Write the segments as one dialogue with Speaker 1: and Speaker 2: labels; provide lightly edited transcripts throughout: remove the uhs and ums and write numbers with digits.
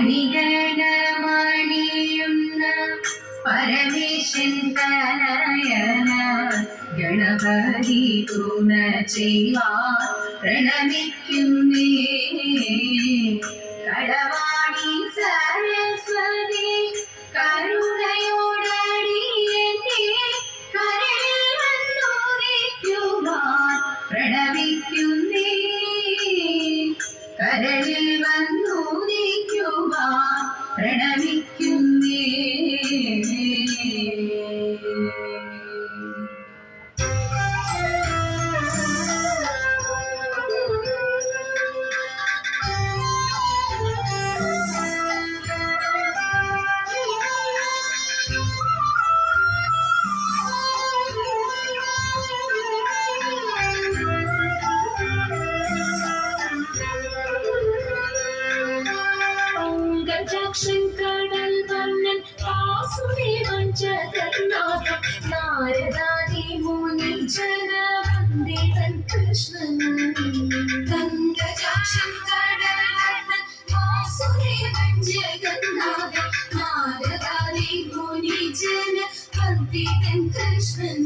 Speaker 1: മണികണമണിയുന്ന പരമേശൻ തനയന ഗണപതി തുണ ചെയ്യുവാൻ പ്രണമിക്കുന്നേ. കളവാണി സരസ്വതി കരുണയോടടിയെന്നെ കരളിൽ വന്നുദിക്കുവാൻ പ്രണമിക്കുന്നേ. കരളിൽ വന്നുദിക്കുവാൻ പ്രണമിക്കുന്നേ.
Speaker 2: കടൽ വർണ്ണൻ വാസുദേവൻ ജഗന്നാഥൻ നാരദാദി മുനി ജനവന്ദിതൻ കൃഷ്ണൻ. ഗംഗജാക്ഷൻ കടൽ വർണ്ണൻ വാസുദേവൻ ജഗന്നാഥൻ നാരദാദി മുനി ജനവന്ദിതൻ കൃഷ്ണൻ.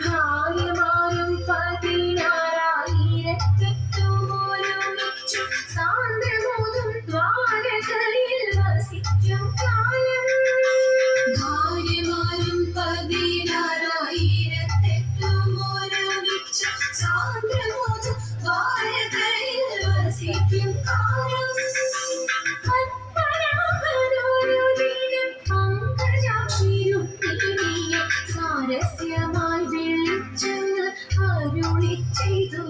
Speaker 2: ഭാര്യമാരും 16,000 സാന്ദ്രമോതും ദ്വാരകയിൽ വസിക്കും കാലം. ഭാര്യമാരും 16,000 സാന്ദ്രമോതും ദ്വാരകയിൽ വസിക്കും കാലം. സാരസ്യമായി വിളിച്ചെന്ന് അരുളി ചെയ്തു.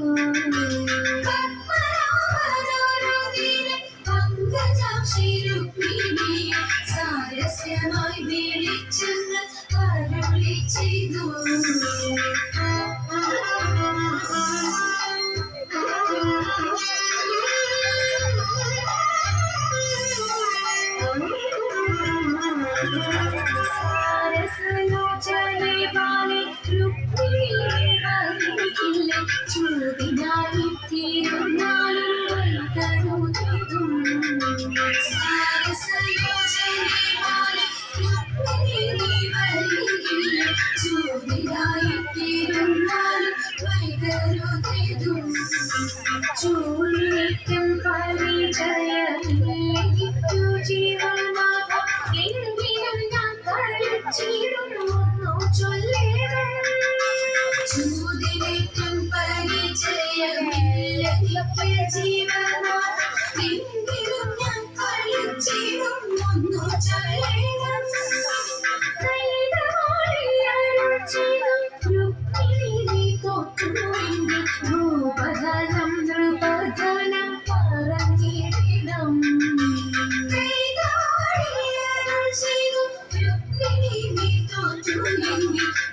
Speaker 2: സാരസ്യമായി വിളിച്ചെന്ന് അരുളി ചെയ്തു. സാരസലോചനെ ബാലെ രുക്മിണിയെ വരികില്ല ചൂടിനായി തീരുന്നാലും വൈകരുതും. സാരസലോചനെ ബാലെ രുക്മിണിയെ വരികില്ല ചൂടിനായി തീരുന്നാലും വൈകരുതും. ചൂടിലേക്കും പരിചയമില്ലു ജീവനാഥ എങ്കിലും ഞാൻ കളിച്ചിടുന്നു ചൊല്ലേണം. ചൂടിലേക്കും പരിചയമില്ലു ജീവനാഥ എങ്കിലും ഞാൻ കളിച്ചിടുന്നു ചൊല്ലേണം. ഭൂപധനം നൃപധനം പറഞ്ഞിടണം.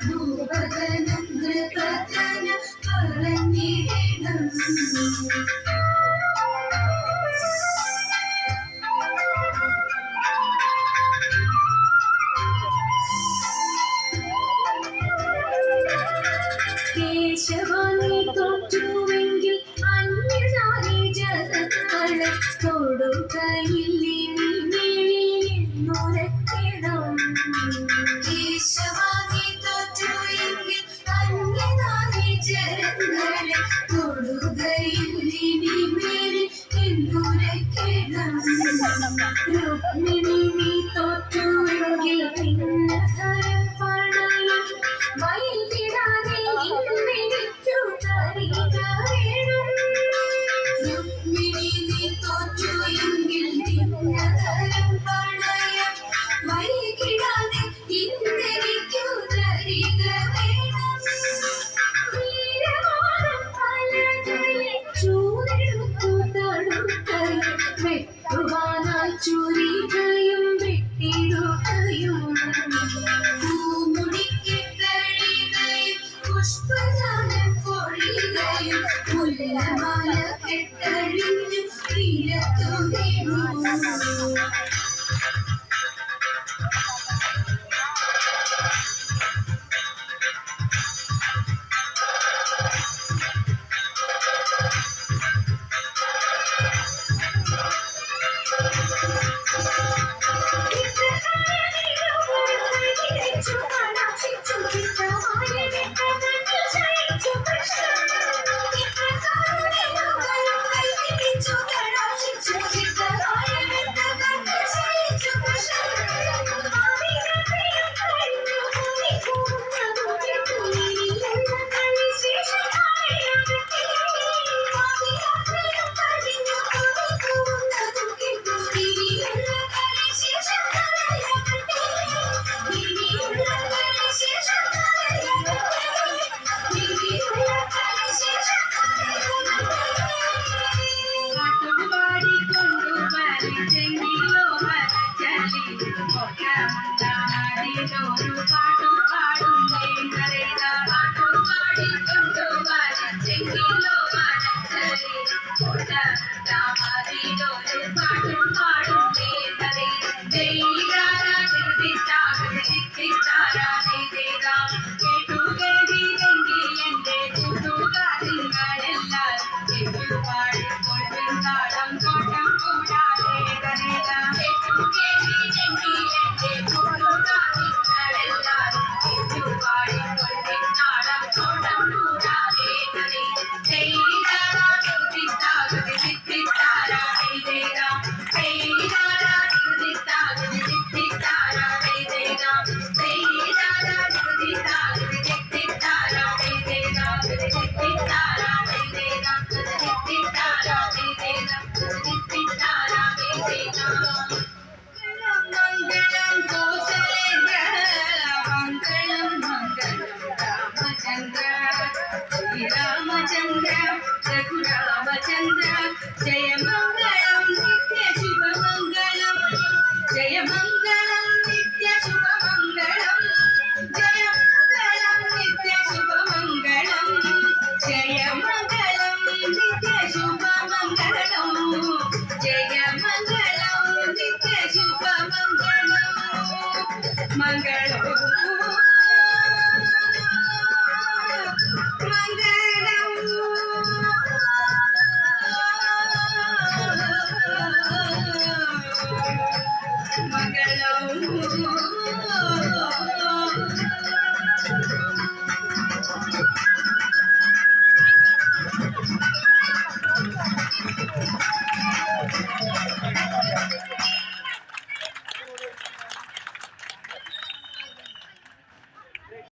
Speaker 2: ഭൂപധനം നൃപധനം പറഞ്ഞിടണം. കേശവനെ തൊട്ടുവെങ്കിൽ അന്യനാരി ജഗങ്ങളെ തൊടുകയിൽ നുരക്കണം. കേശവനെ തൊട്ടുവെങ്കിൽ അന്യനാരി ജഗങ്ങളെ തൊടുകയിൽ നുരക്കണം. രുക്മിണി നീ തൊട്ടുവെങ്കിൽ ഭിന്നധരം പണയം വൈകിടാതെ ഇന്നെനിക്കു തരിക വേണം. രുക്മിണി നീ തോറ്റു എങ്കിൽ ഭിന്നധരം പണയം വൈകിടാതെ ഇന്നെനിക്കു തരിക വേണം. വീരവാദം പലകയെ ചൂടെടുത്തു തടുക്കയും വെട്ടുവാനായി ചുരികയും വെട്ടിടുകയും. പുഷ്പജാലം പൊഴികയും മുല്ലമാല കെട്ടഴിഞ്ഞു തീരത്തു വീണു.